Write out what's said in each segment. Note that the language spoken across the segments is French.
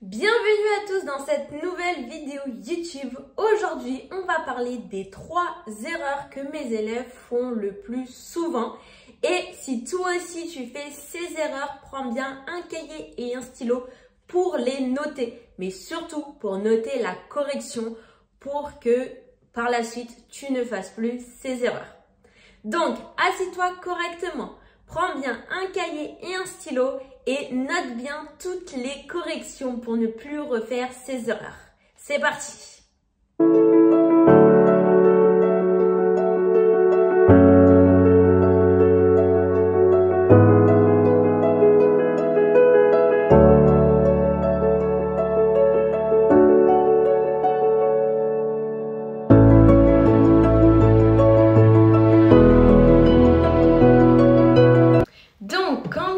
Bienvenue à tous dans cette nouvelle vidéo YouTube. Aujourd'hui, on va parler des 3 erreurs que mes élèves font le plus souvent. Et si toi aussi tu fais ces erreurs, prends bien un cahier et un stylo pour les noter. Mais surtout pour noter la correction pour que par la suite, tu ne fasses plus ces erreurs. Donc, assis-toi correctement. Prends bien un cahier et un stylo et note bien toutes les corrections pour ne plus refaire ces erreurs. C'est parti!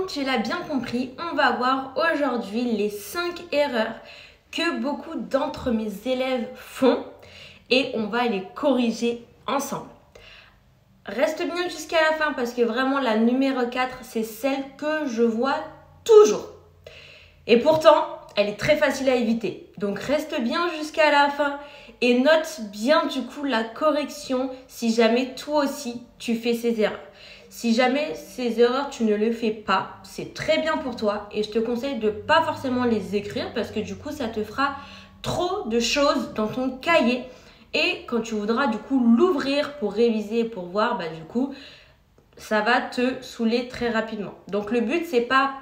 Tu l'as bien compris, on va voir aujourd'hui les 5 erreurs que beaucoup d'entre mes élèves font et on va les corriger ensemble. Reste bien jusqu'à la fin parce que vraiment la numéro 4, c'est celle que je vois toujours. Et pourtant, elle est très facile à éviter. Donc reste bien jusqu'à la fin et note bien du coup la correction si jamais toi aussi tu fais ces erreurs. Si jamais ces erreurs, tu ne les fais pas, c'est très bien pour toi et je te conseille de ne pas forcément les écrire parce que du coup, ça te fera trop de choses dans ton cahier et quand tu voudras du coup l'ouvrir pour réviser et pour voir, du coup, ça va te saouler très rapidement. Donc, le but, c'est pas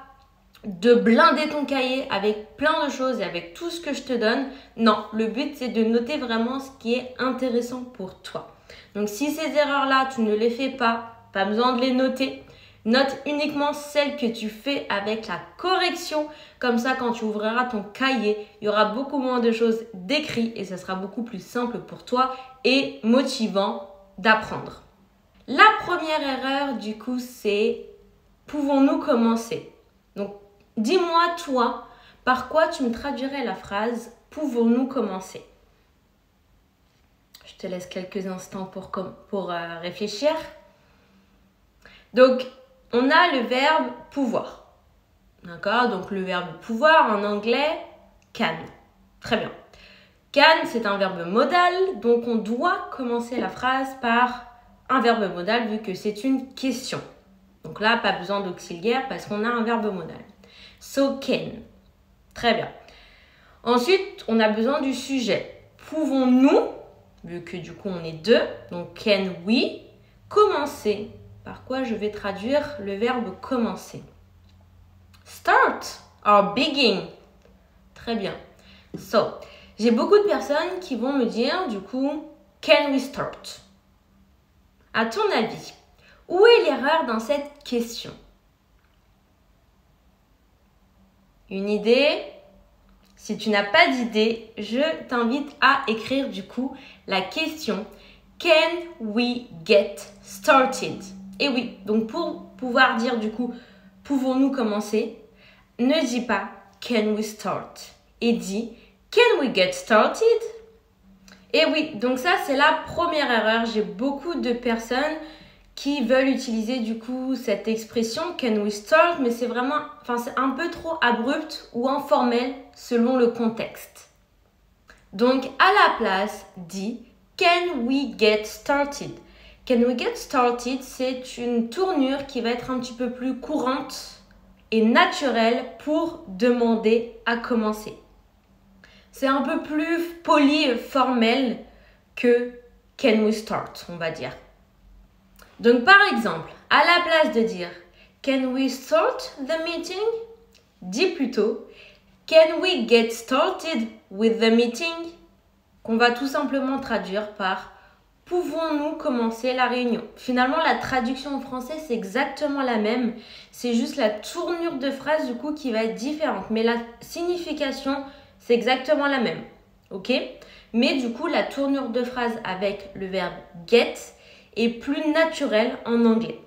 de blinder ton cahier avec plein de choses et avec tout ce que je te donne. Non, le but, c'est de noter vraiment ce qui est intéressant pour toi. Donc, si ces erreurs-là, tu ne les fais pas besoin de les noter. Note uniquement celles que tu fais avec la correction. Comme ça, quand tu ouvriras ton cahier, il y aura beaucoup moins de choses décrites et ça sera beaucoup plus simple pour toi et motivant d'apprendre. La première erreur, du coup, c'est « Pouvons-nous commencer ?» Donc, dis-moi, toi, par quoi tu me traduirais la phrase « Pouvons-nous commencer ?» Je te laisse quelques instants pour réfléchir. Donc, on a le verbe pouvoir. D'accord? Donc, le verbe pouvoir en anglais, can. Très bien. Can, c'est un verbe modal. Donc, on doit commencer la phrase par un verbe modal vu que c'est une question. Donc là, pas besoin d'auxiliaire parce qu'on a un verbe modal. So, can. Très bien. Ensuite, on a besoin du sujet. Pouvons-nous, vu que du coup, on est deux, donc can we, commencer? Par quoi je vais traduire le verbe commencer. Start or begin. Très bien. So, j'ai beaucoup de personnes qui vont me dire du coup, can we start? À ton avis, où est l'erreur dans cette question? Une idée? Si tu n'as pas d'idée, je t'invite à écrire du coup la question can we get started? Et oui, donc pour pouvoir dire du coup, pouvons-nous commencer? Ne dis pas can we start et dis can we get started? Et oui, donc ça c'est la première erreur. J'ai beaucoup de personnes qui veulent utiliser du coup cette expression can we start, mais c'est vraiment, c'est un peu trop abrupt ou informel selon le contexte. Donc à la place, dis can we get started? Can we get started, c'est une tournure qui va être un petit peu plus courante et naturelle pour demander à commencer. C'est un peu plus poli, formel que can we start, on va dire. Donc par exemple, à la place de dire can we start the meeting, dis plutôt can we get started with the meeting, qu'on va tout simplement traduire par pouvons-nous commencer la réunion? Finalement, la traduction en français, c'est exactement la même. C'est juste la tournure de phrase, du coup, qui va être différente. Mais la signification, c'est exactement la même. OK? Mais du coup, la tournure de phrase avec le verbe get est plus naturelle en anglais.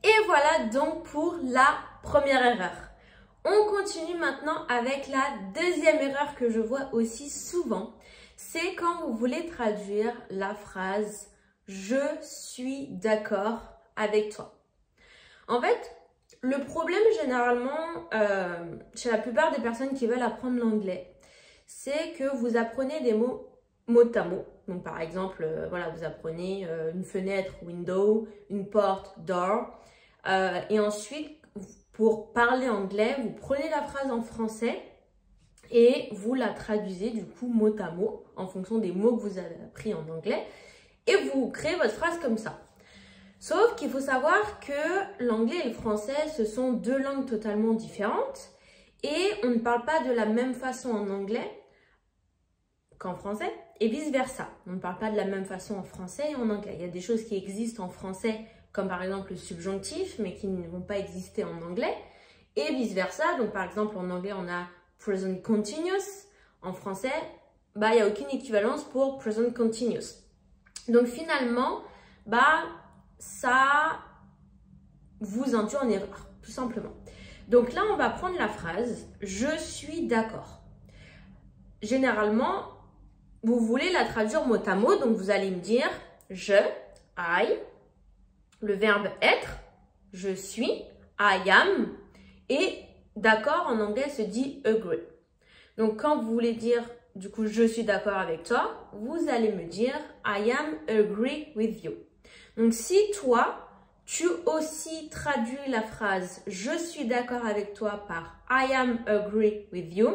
Et voilà donc pour la première erreur. On continue maintenant avec la deuxième erreur que je vois aussi souvent. C'est quand vous voulez traduire la phrase « Je suis d'accord avec toi ». En fait, Le problème généralement, chez la plupart des personnes qui veulent apprendre l'anglais, c'est que vous apprenez des mots mot à mot. Donc par exemple, voilà, vous apprenez une fenêtre, window, une porte, door. Et ensuite, pour parler anglais, vous prenez la phrase en français et vous la traduisez du coup mot à mot en fonction des mots que vous avez appris en anglais. Et vous créez votre phrase comme ça. Sauf qu'il faut savoir que l'anglais et le français, ce sont deux langues totalement différentes. Et on ne parle pas de la même façon en anglais qu'en français. Et vice-versa. On ne parle pas de la même façon en français et en anglais. Il y a des choses qui existent en français, comme par exemple le subjonctif, mais qui ne vont pas exister en anglais. Et vice-versa. Donc par exemple, en anglais, on a present continuous. En français, il n'y a aucune équivalence pour present continuous. Donc finalement, ça vous induit en erreur, tout simplement. Donc là, on va prendre la phrase « Je suis d'accord ». Généralement, vous voulez la traduire mot à mot, donc vous allez me dire « je », « I », le verbe « être », « je suis », « I am » et « d'accord » en anglais se dit « agree ». Donc quand vous voulez dire du coup « je suis d'accord avec toi », vous allez me dire « I am agree with you ». Donc si toi, tu aussi traduis la phrase « je suis d'accord avec toi » par « I am agree with you »,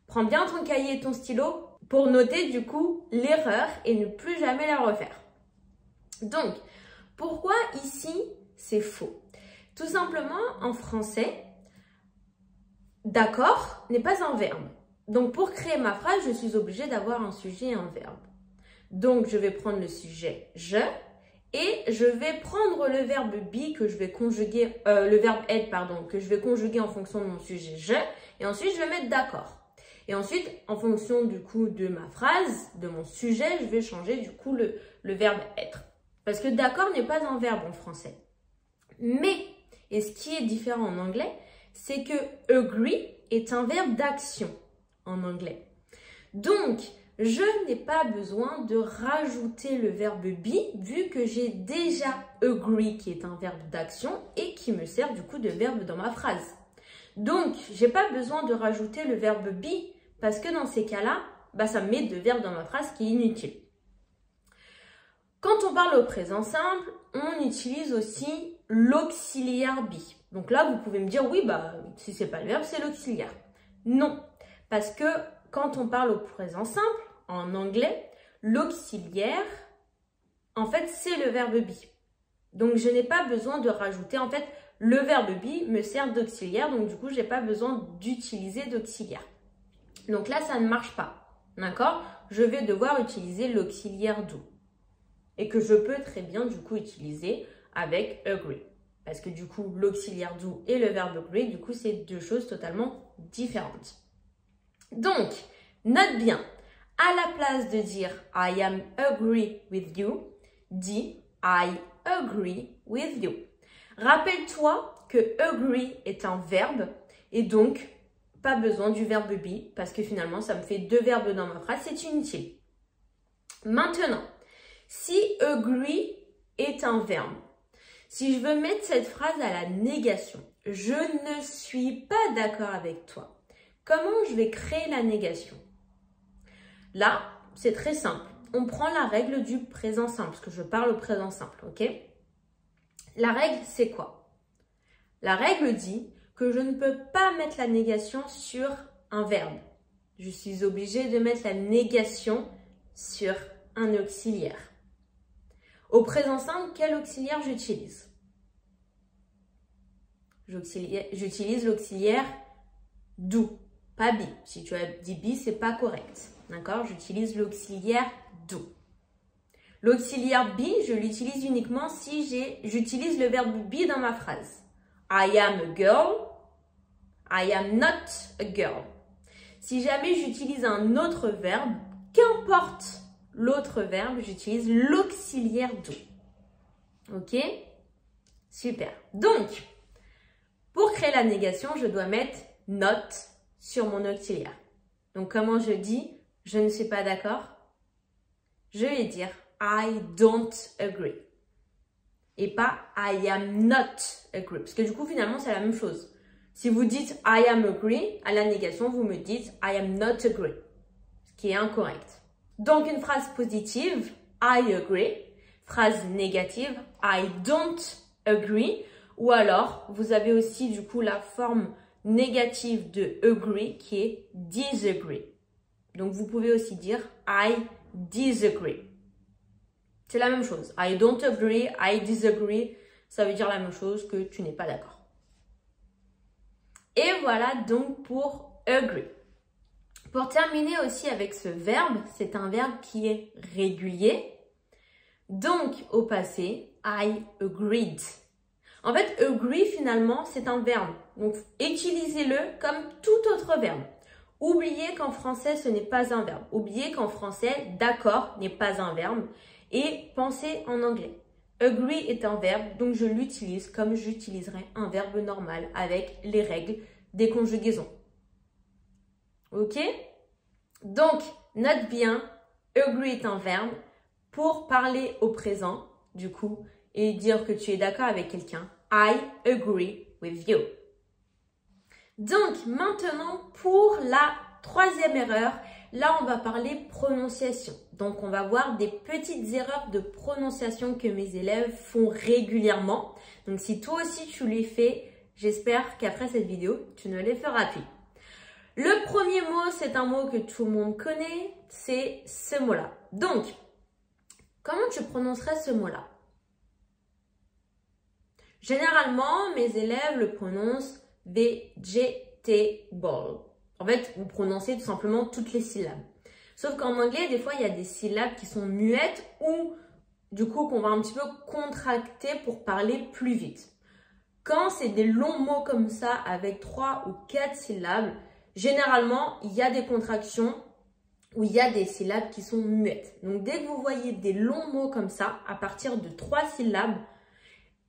prends bien ton cahier et ton stylo pour noter du coup l'erreur et ne plus jamais la refaire. Donc, pourquoi ici c'est faux? Tout simplement, en français, d'accord n'est pas un verbe. Donc, pour créer ma phrase, je suis obligée d'avoir un sujet et un verbe. Donc, je vais prendre le sujet « je » et je vais prendre le verbe be que je vais conjuguer, le verbe être, pardon, que je vais conjuguer en fonction de mon sujet « je » et ensuite, je vais mettre « d'accord ». Et ensuite, en fonction du coup de ma phrase, de mon sujet, je vais changer du coup le verbe être. Parce que d'accord n'est pas un verbe en français. Mais, et ce qui est différent en anglais, c'est que agree est un verbe d'action en anglais. Donc, je n'ai pas besoin de rajouter le verbe be vu que j'ai déjà agree qui est un verbe d'action et qui me sert du coup de verbe dans ma phrase. Donc, j'ai pas besoin de rajouter le verbe be parce que dans ces cas-là, ça me met de verbe dans ma phrase qui est inutile. Quand on parle au présent simple, on utilise aussi l'auxiliaire be. Donc là, vous pouvez me dire, oui, si c'est pas le verbe, c'est l'auxiliaire. Non, parce que quand on parle au présent simple, en anglais, l'auxiliaire, en fait, c'est le verbe be. Donc, je n'ai pas besoin de rajouter, en fait, le verbe be me sert d'auxiliaire, donc du coup, je n'ai pas besoin d'utiliser d'auxiliaire. Donc là, ça ne marche pas, d'accord? Je vais devoir utiliser l'auxiliaire do. Et que je peux très bien, du coup, utiliser avec agree. Parce que du coup, l'auxiliaire do et le verbe agree, du coup, c'est deux choses totalement différentes. Donc, note bien, à la place de dire I am agree with you, dis I agree with you. Rappelle-toi que agree est un verbe et donc pas besoin du verbe be parce que finalement ça me fait deux verbes dans ma phrase, c'est inutile. Maintenant, si agree est un verbe, si je veux mettre cette phrase à la négation, je ne suis pas d'accord avec toi, comment je vais créer la négation? Là, c'est très simple. On prend la règle du présent simple, parce que je parle au présent simple, ok? La règle, c'est quoi? La règle dit que je ne peux pas mettre la négation sur un verbe. Je suis obligée de mettre la négation sur un auxiliaire. Au présent simple, quel auxiliaire j'utilise? J'utilise l'auxiliaire do, pas be. Si tu as dit be, c'est pas correct. D'accord? J'utilise l'auxiliaire do. L'auxiliaire be, je l'utilise uniquement si j'utilise le verbe be dans ma phrase. I am a girl. I am not a girl. Si jamais j'utilise un autre verbe, qu'importe l'autre verbe, j'utilise l'auxiliaire do. Ok? Super. Donc, pour créer la négation, je dois mettre not sur mon auxiliaire. Donc, comment je dis je ne suis pas d'accord? Je vais dire I don't agree. et pas I am not agree. Parce que du coup, finalement, c'est la même chose. Si vous dites I am agree, à la négation, vous me dites I am not agree, ce qui est incorrect. Donc, une phrase positive, I agree. Phrase négative, I don't agree. Ou alors, vous avez aussi du coup la forme négative de agree qui est disagree. Donc, vous pouvez aussi dire I disagree. C'est la même chose. I don't agree, I disagree. Ça veut dire la même chose que tu n'es pas d'accord. Et voilà donc pour agree. Pour terminer aussi avec ce verbe, c'est un verbe qui est régulier. Donc, au passé, I agreed. En fait, agree, finalement, c'est un verbe. Donc, utilisez-le comme tout autre verbe. Oubliez qu'en français, ce n'est pas un verbe. Oubliez qu'en français, d'accord n'est pas un verbe. Et pensez en anglais. Agree est un verbe, donc je l'utilise comme j'utiliserais un verbe normal avec les règles des conjugaisons. Ok? Donc, note bien, agree est un verbe pour parler au présent, du coup, et dire que tu es d'accord avec quelqu'un. I agree with you. Donc, maintenant, pour la troisième erreur, là, on va parler prononciation. Donc, on va voir des petites erreurs de prononciation que mes élèves font régulièrement. Donc, si toi aussi, tu les fais, j'espère qu'après cette vidéo, tu ne les feras plus. Le premier mot, c'est un mot que tout le monde connaît, c'est ce mot-là. Donc, comment tu prononcerais ce mot-là? Généralement, mes élèves le prononcent vegetable. En fait, vous prononcez tout simplement toutes les syllabes. Sauf qu'en anglais, des fois, il y a des syllabes qui sont muettes ou du coup qu'on va un petit peu contracter pour parler plus vite. Quand c'est des longs mots comme ça avec 3 ou 4 syllabes, généralement, il y a des contractions où il y a des syllabes qui sont muettes. Donc, dès que vous voyez des longs mots comme ça, à partir de 3 syllabes,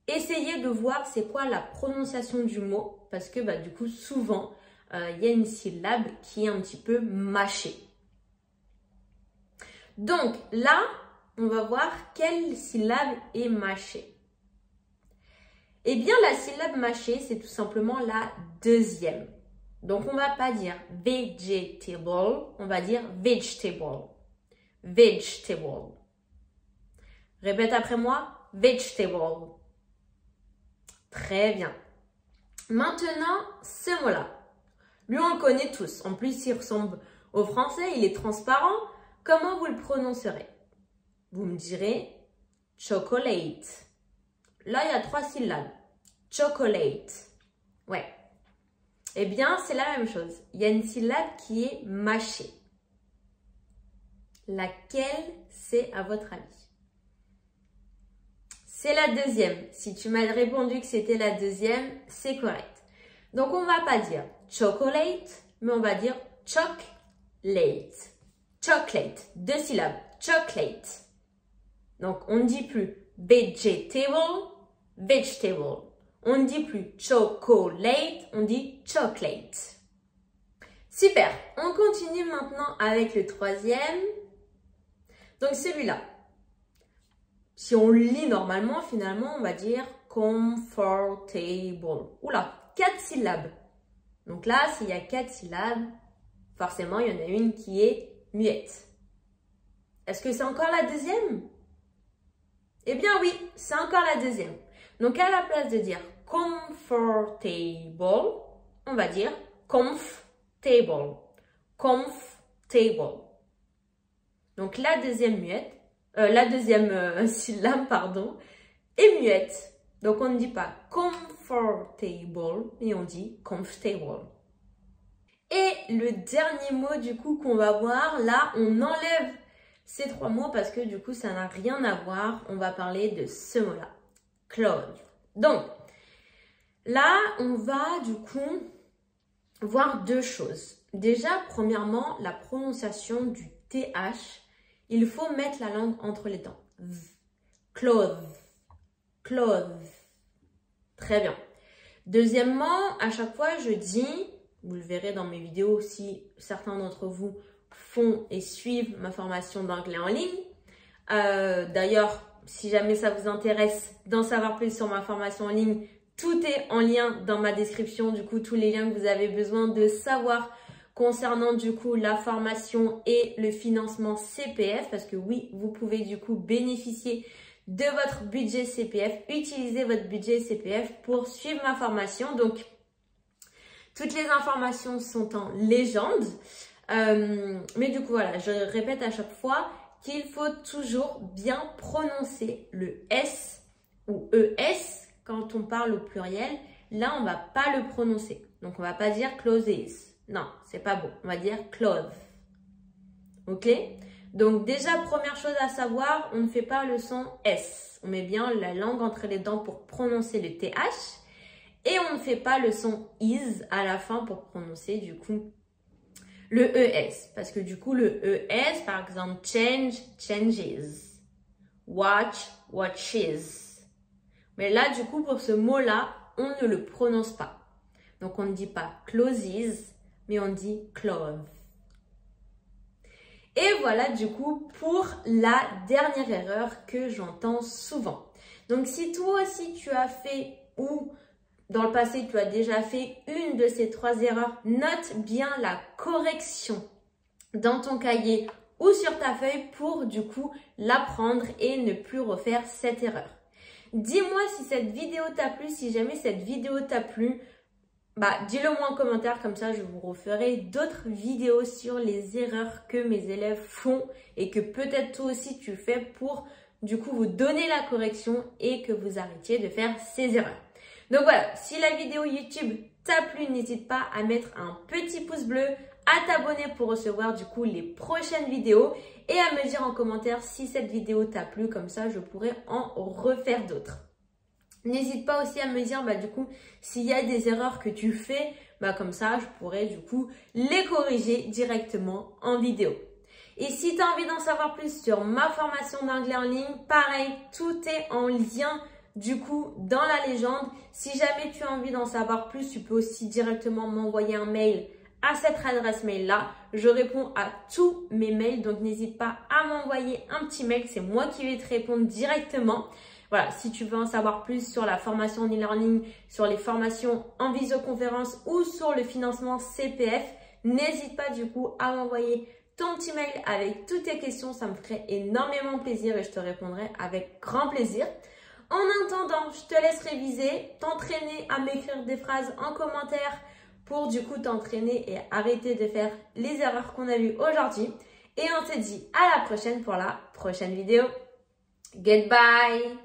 essayez de voir c'est quoi la prononciation du mot parce que du coup, souvent, il y a une syllabe qui est un petit peu mâchée. Donc, là, on va voir quelle syllabe est mâchée. Eh bien, la syllabe mâchée, c'est tout simplement la deuxième. Donc, on ne va pas dire vegetable, on va dire vegetable. Vegetable. Répète après moi, vegetable. Très bien. Maintenant, ce mot-là. Lui, on le connaît tous. En plus, il ressemble au français, il est transparent. Comment vous le prononcerez? Vous me direz chocolate. Là, il y a 3 syllabes. Chocolate. Ouais. Eh bien, c'est la même chose. Il y a une syllabe qui est mâchée. Laquelle c'est à votre avis? C'est la deuxième. Si tu m'as répondu que c'était la deuxième, c'est correct. Donc, on ne va pas dire chocolate, mais on va dire chocolate. Chocolate. 2 syllabes. Chocolate. Donc, on ne dit plus vegetable, vegetable. On ne dit plus chocolate, on dit chocolate. Super. On continue maintenant avec le troisième. Donc, celui-là. Si on le lit normalement, finalement, on va dire comfortable. Oula, 4 syllabes. Donc là, s'il y a 4 syllabes, forcément, il y en a une qui est muette. Est-ce que c'est encore la deuxième? Eh bien oui, c'est encore la deuxième. Donc à la place de dire comfortable, on va dire comfortable. Comfortable. Donc la deuxième muette, syllabe, pardon, est muette. Donc on ne dit pas comfortable, mais on dit comfortable. Et le dernier mot du coup qu'on va voir, là on enlève ces 3 mots parce que du coup ça n'a rien à voir. On va parler de ce mot-là, clothes. Donc là on va du coup voir 2 choses. Déjà premièrement la prononciation du TH. Il faut mettre la langue entre les dents. Clothes. Clothes. Très bien. Deuxièmement, à chaque fois, je dis, vous le verrez dans mes vidéos si certains d'entre vous font et suivent ma formation d'anglais en ligne. D'ailleurs, si jamais ça vous intéresse d'en savoir plus sur ma formation en ligne, tout est en lien dans ma description. Du coup, tous les liens que vous avez besoin de savoir concernant du coup la formation et le financement CPF. Parce que oui, vous pouvez du coup bénéficier de votre budget CPF, utiliser votre budget CPF pour suivre ma formation. Donc, toutes les informations sont en légende. Mais du coup, voilà, je répète à chaque fois qu'il faut toujours bien prononcer le S ou ES quand on parle au pluriel. Là, on ne va pas le prononcer. Donc, on ne va pas dire closes. Non, c'est pas bon. On va dire clothes. Ok? Donc, déjà, première chose à savoir, on ne fait pas le son S. On met bien la langue entre les dents pour prononcer le TH. Et on ne fait pas le son is à la fin pour prononcer du coup le ES. Parce que du coup, le ES, par exemple, change, changes. Watch, watches. Mais là, du coup, pour ce mot-là, on ne le prononce pas. Donc, on ne dit pas closes, mais on dit clothes. Et voilà du coup pour la dernière erreur que j'entends souvent. Donc si toi aussi tu as fait ou dans le passé tu as déjà fait une de ces 3 erreurs, note bien la correction dans ton cahier ou sur ta feuille pour du coup l'apprendre et ne plus refaire cette erreur. Dis-moi si cette vidéo t'a plu, si jamais cette vidéo t'a plu. Dis-le moi en commentaire, comme ça je vous referai d'autres vidéos sur les erreurs que mes élèves font et que peut-être toi aussi tu fais pour du coup vous donner la correction et que vous arrêtiez de faire ces erreurs. Donc voilà, si la vidéo YouTube t'a plu, n'hésite pas à mettre un petit pouce bleu, à t'abonner pour recevoir du coup les prochaines vidéos et à me dire en commentaire si cette vidéo t'a plu, comme ça je pourrai en refaire d'autres. N'hésite pas aussi à me dire du coup s'il y a des erreurs que tu fais, comme ça je pourrais du coup les corriger directement en vidéo. Et si tu as envie d'en savoir plus sur ma formation d'anglais en ligne, pareil, tout est en lien du coup dans la légende. Si jamais tu as envie d'en savoir plus, tu peux aussi directement m'envoyer un mail à cette adresse mail là. Je réponds à tous mes mails, donc n'hésite pas à m'envoyer un petit mail, c'est moi qui vais te répondre directement. Voilà, si tu veux en savoir plus sur la formation en e-learning, sur les formations en visioconférence ou sur le financement CPF, n'hésite pas du coup à m'envoyer ton petit mail avec toutes tes questions. Ça me ferait énormément plaisir et je te répondrai avec grand plaisir. En attendant, je te laisse réviser, t'entraîner à m'écrire des phrases en commentaire pour du coup t'entraîner et arrêter de faire les erreurs qu'on a vues aujourd'hui. Et on te dit à la prochaine pour la prochaine vidéo. Goodbye!